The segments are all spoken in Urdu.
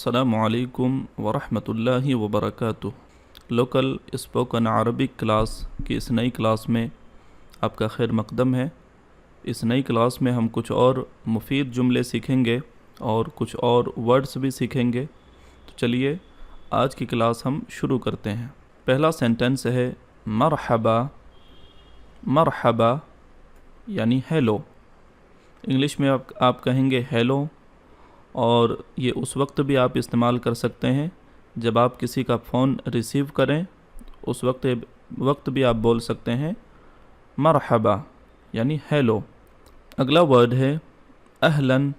السلام علیکم ورحمۃ اللہ وبرکاتہ۔ لوکل اسپوکن عربک کلاس کی اس نئی کلاس میں آپ کا خیر مقدم ہے۔ اس نئی کلاس میں ہم کچھ اور مفید جملے سیکھیں گے اور کچھ اور ورڈز بھی سیکھیں گے۔ تو چلیے آج کی کلاس ہم شروع کرتے ہیں۔ پہلا سینٹنس ہے مرحبا۔ مرحبا یعنی ہیلو۔ انگلش میں آپ کہیں گے ہیلو، اور یہ اس وقت بھی آپ استعمال کر سکتے ہیں جب آپ کسی کا فون ریسیو کریں، اس وقت بھی آپ بول سکتے ہیں مرحبا یعنی ہیلو۔ اگلا ورڈ ہے اہلاً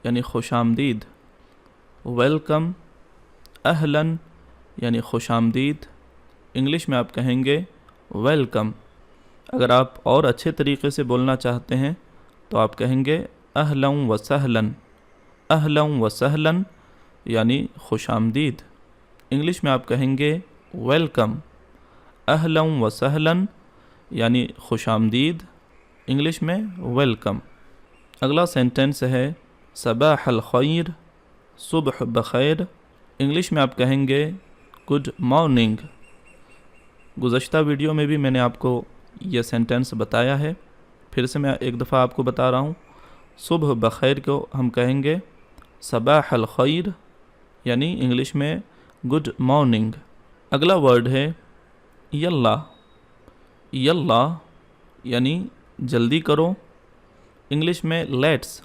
یعنی خوش آمدید۔ ویلکم، اہلاً یعنی خوش آمدید۔ انگلش میں آپ کہیں گے ویلکم۔ اگر آپ اور اچھے طریقے سے بولنا چاہتے ہیں تو آپ کہیں گے اہلاً و سہلاً۔ اہلاً و سہلاً یعنی خوش آمدید۔ انگلش میں آپ کہیں گے ویلکم۔ اہلاً و سہلاً یعنی خوش آمدید، انگلش میں ویلکم۔ اگلا سینٹنس ہے صباح الخیر، صبح بخیر۔ انگلش میں آپ کہیں گے گڈ مارننگ۔ گزشتہ ویڈیو میں بھی میں نے آپ کو یہ سینٹنس بتایا ہے، پھر سے میں ایک دفعہ آپ کو بتا رہا ہوں۔ صبح بخیر کو ہم کہیں گے صباح الخیر، یعنی انگلش میں گڈ مارننگ۔ اگلا ورڈ ہے یلا۔ یلا یعنی جلدی کرو، انگلش میں لیٹس۔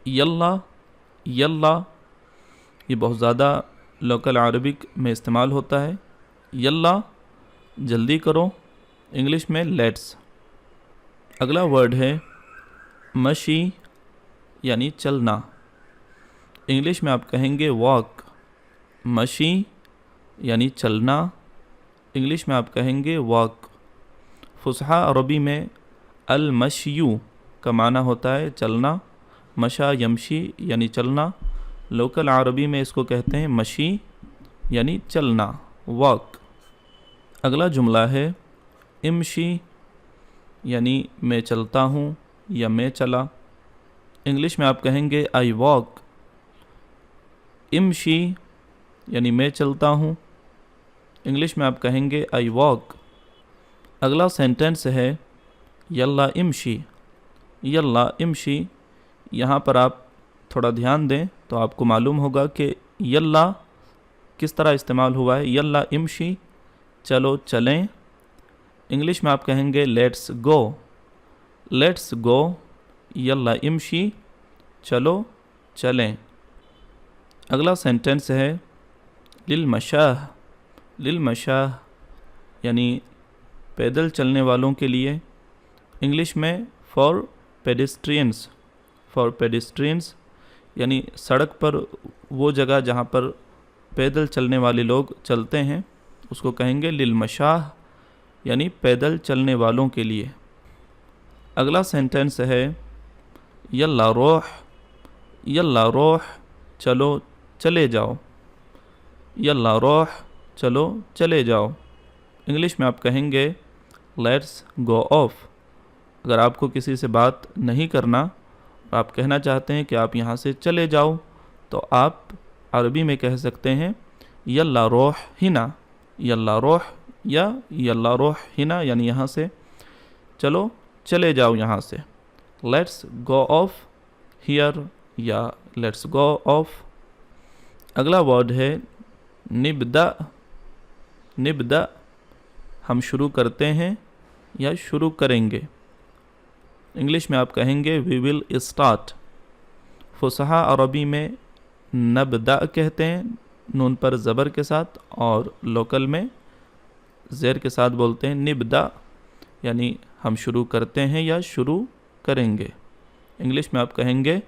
یلا، یلا یہ بہت زیادہ لوکل عربک میں استعمال ہوتا ہے۔ یلا جلدی کرو، انگلش میں لیٹس۔ اگلا ورڈ ہے مشی یعنی چلنا۔ انگلش میں آپ کہیں گے واک۔ مشی یعنی چلنا، انگلش میں آپ کہیں گے واک۔ فصحیٰ عربی میں المشیو کا معنی ہوتا ہے چلنا۔ مشا یمشی یعنی چلنا، لوکل عربی میں اس کو کہتے ہیں مشی یعنی چلنا، واک۔ اگلا جملہ ہے امشی یعنی میں چلتا ہوں یا میں چلا۔ انگلش میں آپ کہیں گے آئی واک۔ امشی یعنی میں چلتا ہوں، انگلش میں آپ کہیں گے آئی واک۔ اگلا سینٹنس ہے یلا امشی۔ یلا امشی، یہاں پر آپ تھوڑا دھیان دیں تو آپ کو معلوم ہوگا کہ یلا کس طرح استعمال ہوا ہے۔ یلا امشی چلو چلیں، انگلش میں آپ کہیں گے لیٹس گو۔ لیٹس گو، یلا امشی چلو چلیں۔ اگلا سینٹنس ہے للمشاہ۔ للمشاہ یعنی پیدل چلنے والوں کے لیے، انگلش میں فار پیڈسٹرینس۔ فار پیڈسٹرینس یعنی سڑک پر وہ جگہ جہاں پر پیدل چلنے والے لوگ چلتے ہیں، اس کو کہیں گے للمشاہ یعنی پیدل چلنے والوں کے لیے۔ اگلا سینٹنس ہے یلا روح۔ یلا روح چلو چلے جاؤ۔ یلا روح چلو چلے جاؤ، انگلش میں آپ کہیں گے لیٹس گو آف۔ اگر آپ کو کسی سے بات نہیں کرنا، آپ کہنا چاہتے ہیں کہ آپ یہاں سے چلے جاؤ، تو آپ عربی میں کہہ سکتے ہیں یلا روح ہنا۔ یلا روح یا یلا روح ہنا یعنی یہاں سے چلو چلے جاؤ یہاں سے۔ لیٹس گو آف ہیئر یا لیٹس گو آف۔ اگلا ورڈ ہے نبدأ۔ نبدأ ہم شروع کرتے ہیں یا شروع کریں گے، انگلش میں آپ کہیں گے وی ول اسٹارٹ۔ فصحیٰ عربی میں نبدأ کہتے ہیں نون پر زبر کے ساتھ، اور لوکل میں زیر کے ساتھ بولتے ہیں نبدأ، یعنی ہم شروع کرتے ہیں یا شروع کریں گے، انگلش میں آپ کہیں گے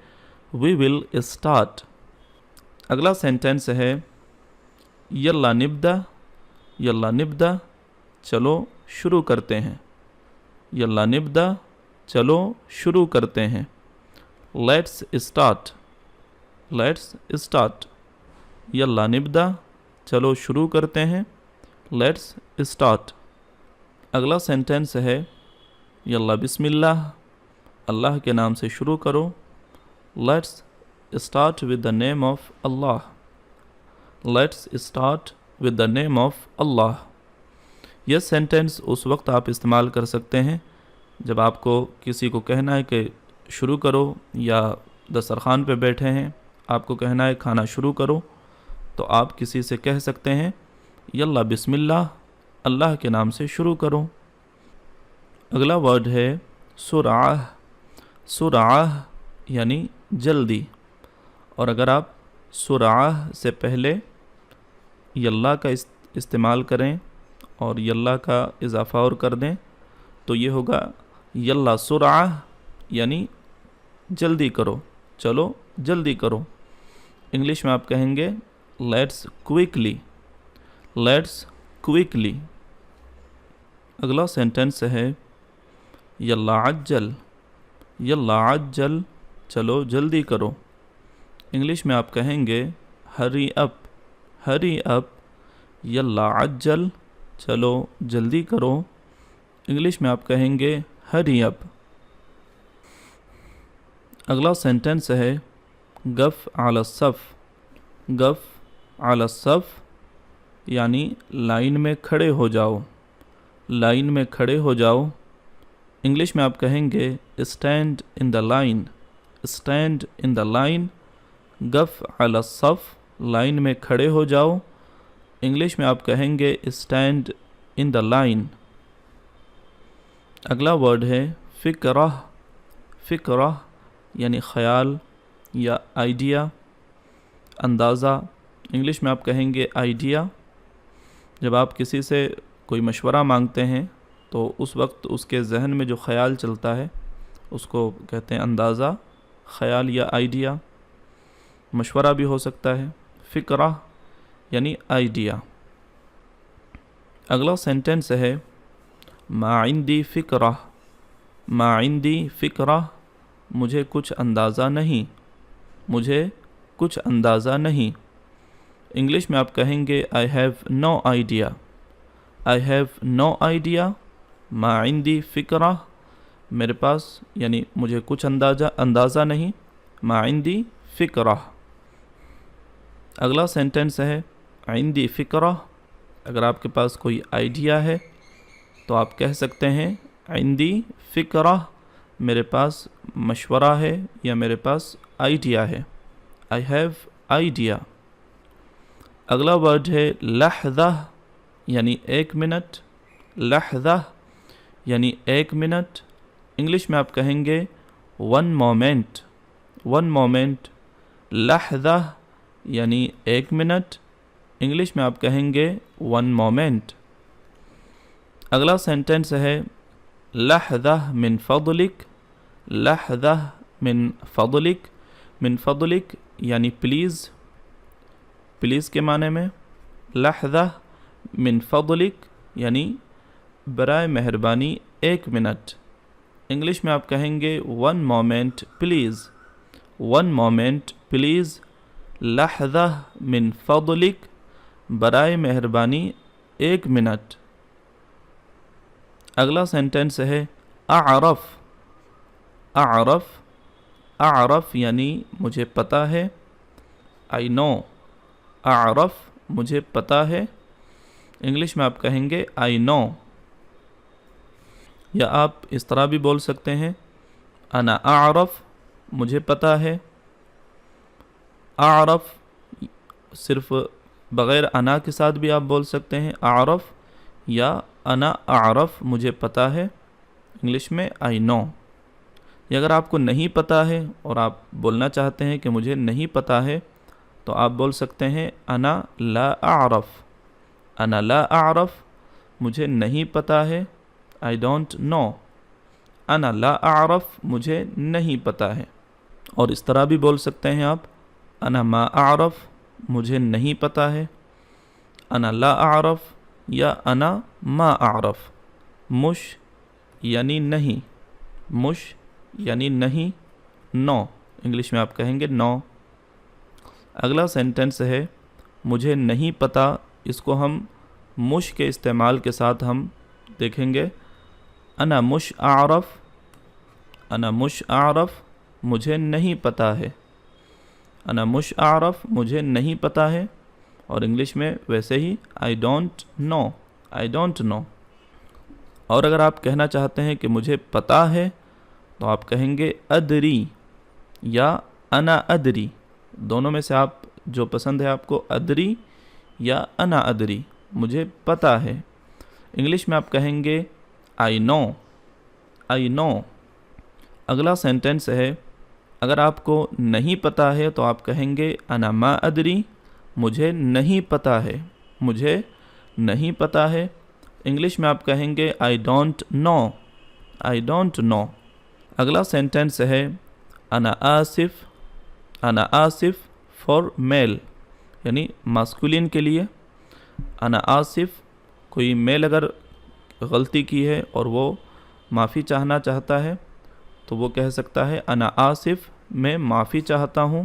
وی ول اسٹارٹ۔ اگلا سینٹنس ہے یلا نبدأ۔ یلا نبدأ چلو شروع کرتے ہیں۔ یلا نبدأ چلو شروع کرتے ہیں، لیٹس اسٹارٹ۔ لیٹس اسٹارٹ، یلا نبدأ چلو شروع کرتے ہیں، لیٹس اسٹارٹ۔ اگلا سینٹنس ہے یلا بسم اللہ۔ اللہ کے نام سے شروع کرو، let's start with the name of Allah. Let's start with the name of Allah. یہ سینٹنس اس وقت آپ استعمال کر سکتے ہیں جب آپ کو کسی کو کہنا ہے کہ شروع کرو، یا دسترخوان پہ بیٹھے ہیں آپ کو کہنا ہے کھانا شروع کرو، تو آپ کسی سے کہہ سکتے ہیں یلا بسم اللہ، اللہ کے نام سے شروع کرو. اگلا ورڈ ہے سرعہ. سرعہ یعنی جلدی، اور اگر آپ سرعہ سے پہلے یلا کا استعمال کریں اور یلا کا اضافہ اور کر دیں تو یہ ہوگا یلا سرعہ، یعنی جلدی کرو، چلو جلدی کرو. انگلش میں آپ کہیں گے لیٹس کوئکلی. Let's quickly. اگلا سینٹنس ہے یلا عجل. یلا عجل، چلو جلدی کرو. انگلش میں آپ کہیں گے ہری اپ. ہری اپ. یلا عجل، چلو جلدی کرو. انگلش میں آپ کہیں گے ہری اپ. اگلا سینٹنس ہے گف علی الصف. گف علی الصف یعنی لائن میں کھڑے ہو جاؤ. لائن میں کھڑے ہو جاؤ. انگلش میں آپ کہیں گے stand in the line. Stand in the line. گف علی الصف، لائن میں کھڑے ہو جاؤ. انگلش میں آپ کہیں گے اسٹینڈ ان دا لائن. اگلا ورڈ ہے فکرہ. فکرہ یعنی خیال یا آئیڈیا، اندازہ. انگلش میں آپ کہیں گے آئیڈیا. جب آپ کسی سے کوئی مشورہ مانگتے ہیں تو اس وقت اس کے ذہن میں جو خیال چلتا ہے اس کو کہتے ہیں اندازہ، خیال یا آئیڈیا. مشورہ بھی ہو سکتا ہے. فکرہ یعنی آئیڈیا. اگلا سینٹنس ہے ما عندی فکرہ. ما عندی فکرہ، مجھے کچھ اندازہ نہیں. مجھے کچھ اندازہ نہیں. انگلش میں آپ کہیں گے I have no idea. I have no idea. ما عندی فکرہ، میرے پاس یعنی مجھے کچھ اندازہ نہیں. ما عندی فکرہ. اگلا سینٹنس ہے عندی فکرہ. اگر آپ کے پاس کوئی آئیڈیا ہے تو آپ کہہ سکتے ہیں عندی فکرہ، میرے پاس مشورہ ہے یا میرے پاس آئیڈیا ہے. I have idea. اگلا ورڈ ہے لحظہ یعنی 1 منٹ. لحظہ یعنی 1 منٹ. انگلش میں آپ کہیں گے one moment. one moment. لحظہ یعنی 1 منٹ. انگلش میں آپ کہیں گے one moment. اگلا سینٹنس ہے لحظہ من فضلک. لحظہ من فضلک. من فضلک یعنی پلیز. پلیز کے معنی میں. لحظہ من فضلک یعنی برائے مہربانی 1 منٹ. انگلش میں آپ کہیں گے one moment please. one moment please. لحظہ من فضلک، برائے مہربانی 1 منٹ. اگلا سینٹنس ہے اعرف. اعرف. اعرف یعنی مجھے پتہ ہے. I know. اعرف مجھے پتہ ہے. انگلش میں آپ کہیں گے I know. یا آپ اس طرح بھی بول سکتے ہیں انا اعرف، مجھے پتہ ہے. اعرف صرف بغیر انا کے ساتھ بھی آپ بول سکتے ہیں اعرف، یا انا اعرف مجھے پتہ ہے. انگلش میں I know. یا اگر آپ کو نہیں پتہ ہے اور آپ بولنا چاہتے ہیں کہ مجھے نہیں پتہ ہے تو آپ بول سکتے ہیں انا لا اعرف. انا لا اعرف، مجھے نہیں پتہ ہے. I don't know. انا لا اعرف، مجھے نہیں پتہ ہے. اور اس طرح بھی بول سکتے ہیں آپ انا ما اعرف، مجھے نہیں پتہ ہے. انا لا اعرف یا انا ما اعرف. مش یعنی نہیں. مش یعنی نہیں. نو. انگلش میں آپ کہیں گے نو. اگلا سینٹنس ہے مجھے نہیں پتہ. اس کو ہم مش کے استعمال کے ساتھ ہم دیکھیں گے. انا مش اعرف. انا مش اعرف، مجھے نہیں پتہ ہے. انا مش اعرف، مجھے نہیں پتہ ہے. اور انگلش میں ویسے ہی I don't know, I don't know. اور اگر آپ کہنا چاہتے ہیں کہ مجھے پتہ ہے تو آپ کہیں گے ادری یا انا ادری، دونوں میں سے آپ جو پسند ہے آپ کو، ادری یا انا ادری، مجھے پتہ ہے۔ انگلش میں آپ کہیں گے آئی نو، آئی نو۔ اگلا سینٹنس ہے، اگر آپ کو نہیں پتہ ہے تو آپ کہیں گے انا ما ادری، مجھے نہیں پتہ ہے، مجھے نہیں پتہ ہے۔ انگلش میں آپ کہیں گے I don't know, I don't know. اگلا سینٹنس ہے انا آصف، انا آصف فار میل، یعنی ماسکولین کے لیے۔ انا آصف، کوئی میل اگر غلطی کی ہے اور وہ معافی چاہنا چاہتا ہے تو وہ کہہ سکتا ہے انا آصف، میں معافی چاہتا ہوں،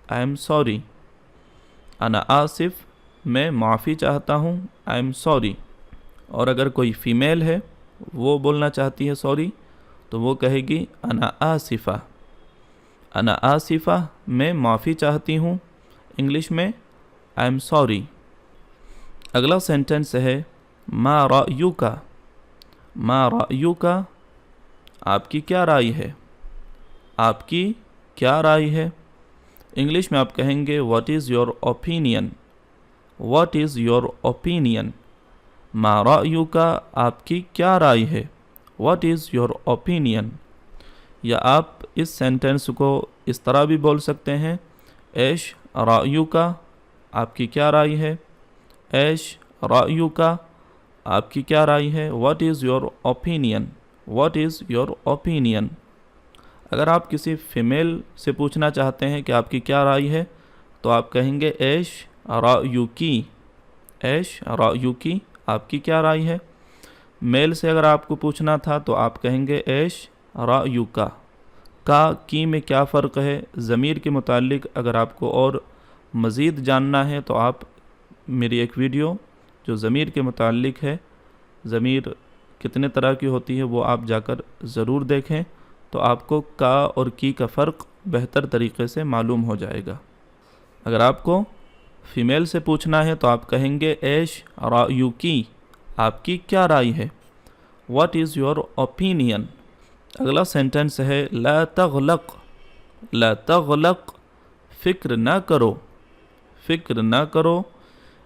آئی ایم سوری۔ انا آصف، میں معافی چاہتا ہوں، آئی ایم سوری۔ اور اگر کوئی فیمیل ہے وہ بولنا چاہتی ہے سوری تو وہ کہے گی انا آصفہ، انا آصفہ، میں معافی چاہتی ہوں، انگلش میں آئی ایم سوری۔ اگلا سینٹنس ہے ما رأیک، ما رأیک، آپ کی کیا رائے ہے، آپ کی کیا رائے ہے۔ انگلش میں آپ کہیں گے what is your opinion, what is your opinion. ما رأیک، آپ کی کیا رائے ہے، واٹ از یور اوپینین۔ یا آپ اس سینٹنس کو اس طرح بھی بول سکتے ہیں ایش رأیک، آپ کی کیا رائے ہے، ایش رأیک، آپ کی کیا رائے ہے، what is your opinion, what is your opinion. اگر آپ کسی فیمیل سے پوچھنا چاہتے ہیں کہ آپ کی کیا رائے ہے تو آپ کہیں گے ایش رأیکی، ایش رأیکی، آپ کی کیا رائے ہے۔ میل سے اگر آپ کو پوچھنا تھا تو آپ کہیں گے ایش رأیک۔ کا کی میں کیا فرق ہے، ضمیر کے متعلق اگر آپ کو اور مزید جاننا ہے تو آپ میری ایک ویڈیو جو ضمیر کے متعلق ہے، ضمیر کتنے طرح کی ہوتی ہے، وہ آپ جا کر ضرور دیکھیں تو آپ کو کا اور کی کا فرق بہتر طریقے سے معلوم ہو جائے گا۔ اگر آپ کو فیمیل سے پوچھنا ہے تو آپ کہیں گے ایش رأیکی، آپ کی کیا رائے ہے، واٹ از یور اوپینین۔ اگلا سینٹنس ہے لا تغلق، لا تغلق، فکر نہ کرو، فکر نہ کرو۔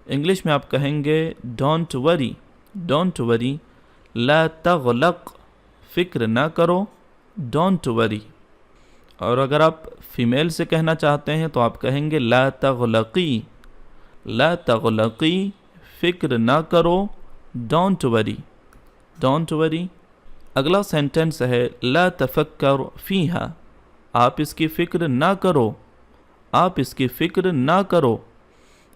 انگلش میں آپ کہیں گے ڈونٹ وری، ڈونٹ وری۔ لا تغلق، فکر نہ کرو، ڈونٹ وری۔ اور اگر آپ فیمیل سے کہنا چاہتے ہیں تو آپ کہیں گے لا تغلقی، لا تغلقی، فکر نہ کرو، ڈونٹ وری، ڈونٹ وری۔ اگلا سینٹنس ہے لا تفکر فیہا، آپ اس کی فکر نہ کرو، آپ اس کی فکر نہ کرو۔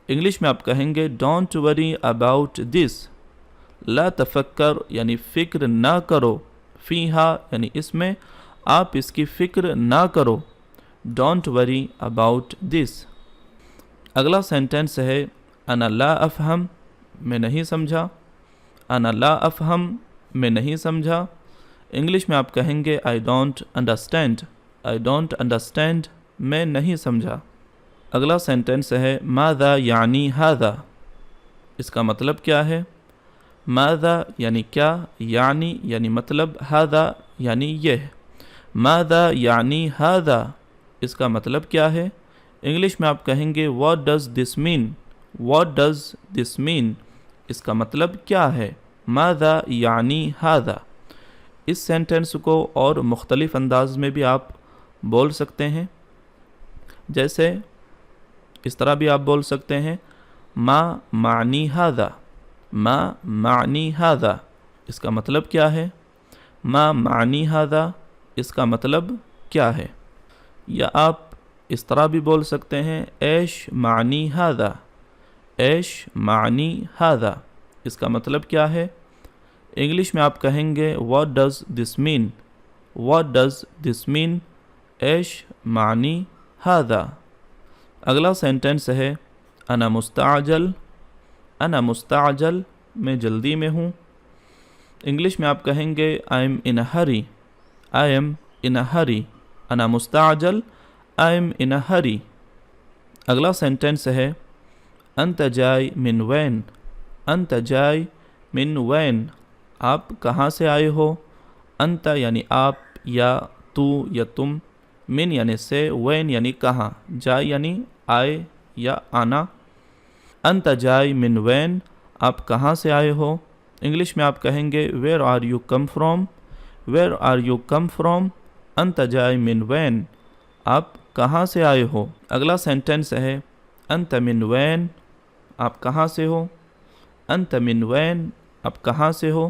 انگلش میں آپ کہیں گے ڈونٹ وری اباؤٹ دس۔ لا تفکر یعنی فکر نہ کرو، فیہا یعنی اس میں، آپ اس کی فکر نہ کرو، ڈونٹ وری اباؤٹ دس۔ اگلا سینٹنس ہے انا لا افہم، میں نہیں سمجھا، انا لا افہم، میں نہیں سمجھا۔ انگلش میں آپ کہیں گے I don't understand, I don't understand, میں نہیں سمجھا۔ اگلا سینٹنس ہے ماذا یعنی ھذا، اس کا مطلب کیا ہے۔ ماذا یعنی کیا، یعنی مطلب، ھذا یعنی یہ۔ ماذا یعنی ھذا، اس کا مطلب کیا ہے۔ انگلش میں آپ کہیں گے what does this main, what does this mean, اس کا مطلب کیا ہے۔ ماذا یعنی ھذا۔ اس سینٹنس کو اور مختلف انداز میں بھی آپ بول سکتے ہیں، جیسے اس طرح بھی آپ بول سکتے ہیں ما معنی ھذا، ما معنی ھذا، اس کا مطلب کیا ہے۔ ما معنی ھذا، اس کا مطلب کیا ہے۔ یا آپ اس طرح بھی بول سکتے ہیں ایش معنی ھذا، ایش معنی ھذا، اس کا مطلب کیا ہے۔ انگلش میں آپ کہیں گے what does this main, what does this man, ایش معنی ھذا۔ اگلا سینٹنس ہے انا مستعجل، انا مستعجل، میں جلدی میں ہوں۔ انگلش میں آپ کہیں گے I am in a Hari, I am ان اے ہری، انا مستعجل، آئی ایم ان اے ہری۔ اگلا سینٹنس ہے انت جائی من وین، انت جائی من وین، آپ کہاں سے آئے ہو؟ انت یعنی آپ، یا تو یا تم، من یعنی سے، وین یعنی کہاں، جائی یعنی آئے یا آنا۔ انت جائی من وین، آپ کہاں سے آئے ہو؟ انگلش میں آپ کہیں گے where are you come from, where are you come from, انت جائی من وین، آپ کہاں سے آئے ہو؟ اگلا سینٹنس ہے انت من وین، آپ کہاں سے ہو؟ انت من وین، آپ کہاں سے ہو؟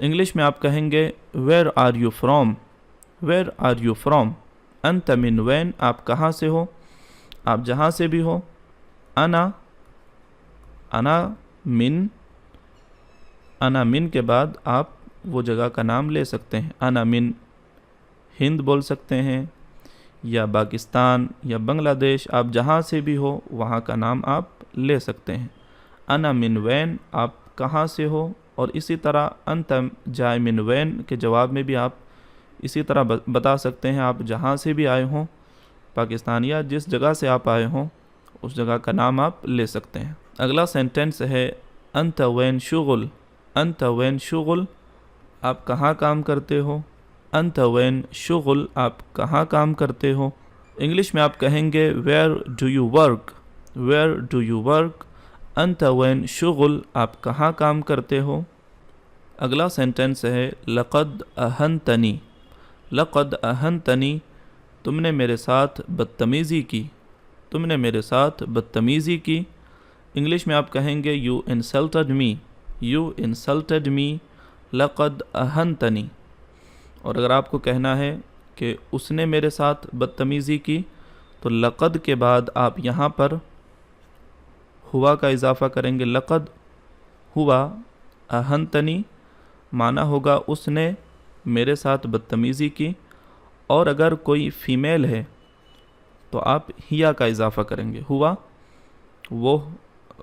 انگلش میں آپ کہیں گے where are you from, where are you from, انت من وین، آپ کہاں سے ہو؟ آپ جہاں سے بھی ہو۔ انا، انا من، انا من کے بعد آپ وہ جگہ کا نام لے سکتے ہیں۔ انا من ہند بول سکتے ہیں، یا پاکستان یا بنگلہ دیش، آپ جہاں سے بھی ہو وہاں کا نام آپ لے سکتے ہیں۔ انا من وین، آپ کہاں سے ہو؟ اور اسی طرح انت جائی من وین کے جواب میں بھی آپ اسی طرح بتا سکتے ہیں، آپ جہاں سے بھی آئے ہوں پاکستان، یا جس جگہ سے آپ آئے ہوں اس جگہ کا نام آپ لے سکتے ہیں۔ اگلا سینٹنس ہے انت وین شغل، انت وین شغل، آپ کہاں کام کرتے ہو؟ انت وین شغل، آپ کہاں کام کرتے ہو؟ انگلش میں آپ کہیں گے where do you work, where do you work, انت وین شغل، آپ کہاں کام کرتے ہو؟ اگلا سینٹنس ہے لقد اہنتنی، لقد اہنتنی، تم نے میرے ساتھ بدتمیزی کی، تم نے میرے ساتھ بدتمیزی کی۔ انگلش میں آپ کہیں گے you insulted me, you insulted me, لقد اہنتنی۔ اور اگر آپ کو کہنا ہے کہ اس نے میرے ساتھ بدتمیزی کی، تو لقد کے بعد آپ یہاں پر ہوا کا اضافہ کریں گے، لقد ہوا اہنتنی، معنی ہوگا اس نے میرے ساتھ بدتمیزی کی۔ اور اگر کوئی فیمیل ہے تو آپ ہیا کا اضافہ کریں گے، ہوا وہ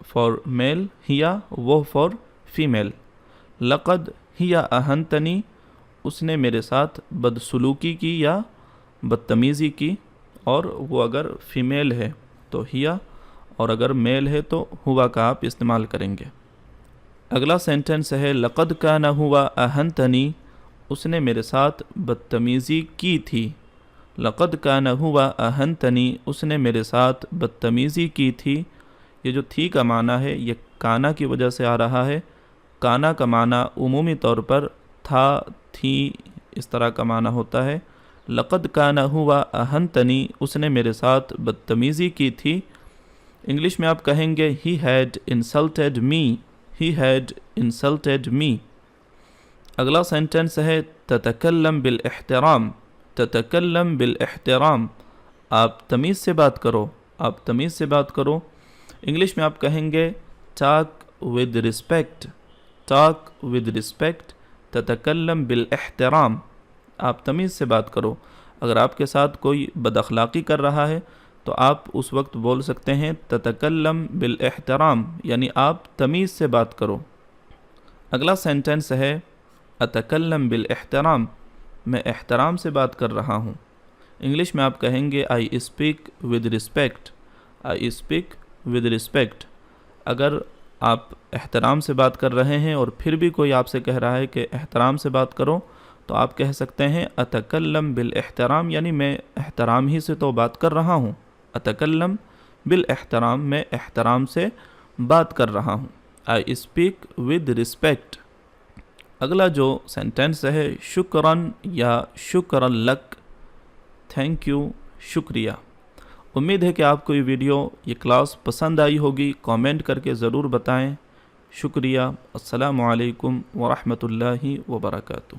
فار میل، ہیا وہ فار فیمیل۔ لقد ہیا اہنتنی، اس نے میرے ساتھ بدسلوکی کی یا بدتمیزی کی، اور وہ اگر فیمیل ہے تو ہیا، اور اگر میل ہے تو ہوا کا آپ استعمال کریں گے۔ اگلا سینٹنس ہے لقد کان ہوا اہنتنی، اس نے میرے ساتھ بدتمیزی کی تھی۔ لقد کان ہوا اہنتنی، اس نے میرے ساتھ بدتمیزی کی تھی۔ یہ جو تھی کا معنی ہے یہ کانا کی وجہ سے آ رہا ہے۔ کانا کا معنی عمومی طور پر تھا، تھی، اس طرح کا معنی ہوتا ہے۔ لقد کان ہوا اہنتنی، اس نے میرے ساتھ بدتمیزی کی تھی۔ انگلش میں آپ کہیں گے he had insulted me، he had insulted me۔ اگلا سینٹنس ہے تتکلم بالاحترام، تتکلم بالاحترام، آپ تمیز سے بات کرو، آپ تمیز سے بات کرو۔ انگلش میں آپ کہیں گے talk with respect، talk with respect، تتکلم بالاحترام، آپ تمیز سے بات کرو۔ اگر آپ کے ساتھ کوئی بد اخلاقی کر رہا ہے تو آپ اس وقت بول سکتے ہیں تتکلم بالاحترام، یعنی آپ تمیز سے بات کرو۔ اگلا سینٹنس ہے اتکلم بالاحترام، میں احترام سے بات کر رہا ہوں۔ انگلش میں آپ کہیں گے I speak with respect، I speak with respect۔ اگر آپ احترام سے بات کر رہے ہیں اور پھر بھی کوئی آپ سے کہہ رہا ہے کہ احترام سے بات کرو، تو آپ کہہ سکتے ہیں اتکلم بالاحترام، یعنی میں احترام ہی سے تو بات کر رہا ہوں۔ اتکلم بالاحترام، میں احترام سے بات کر رہا ہوں۔ I speak with respect۔ اگلا جو سینٹنس ہے شکراً یا شکراً لک، تھینک یو، شکریہ۔ امید ہے کہ آپ کو یہ ویڈیو، یہ کلاس پسند آئی ہوگی، کامنٹ کر کے ضرور بتائیں۔ شکریہ۔ السلام علیکم ورحمۃ اللہ وبرکاتہ۔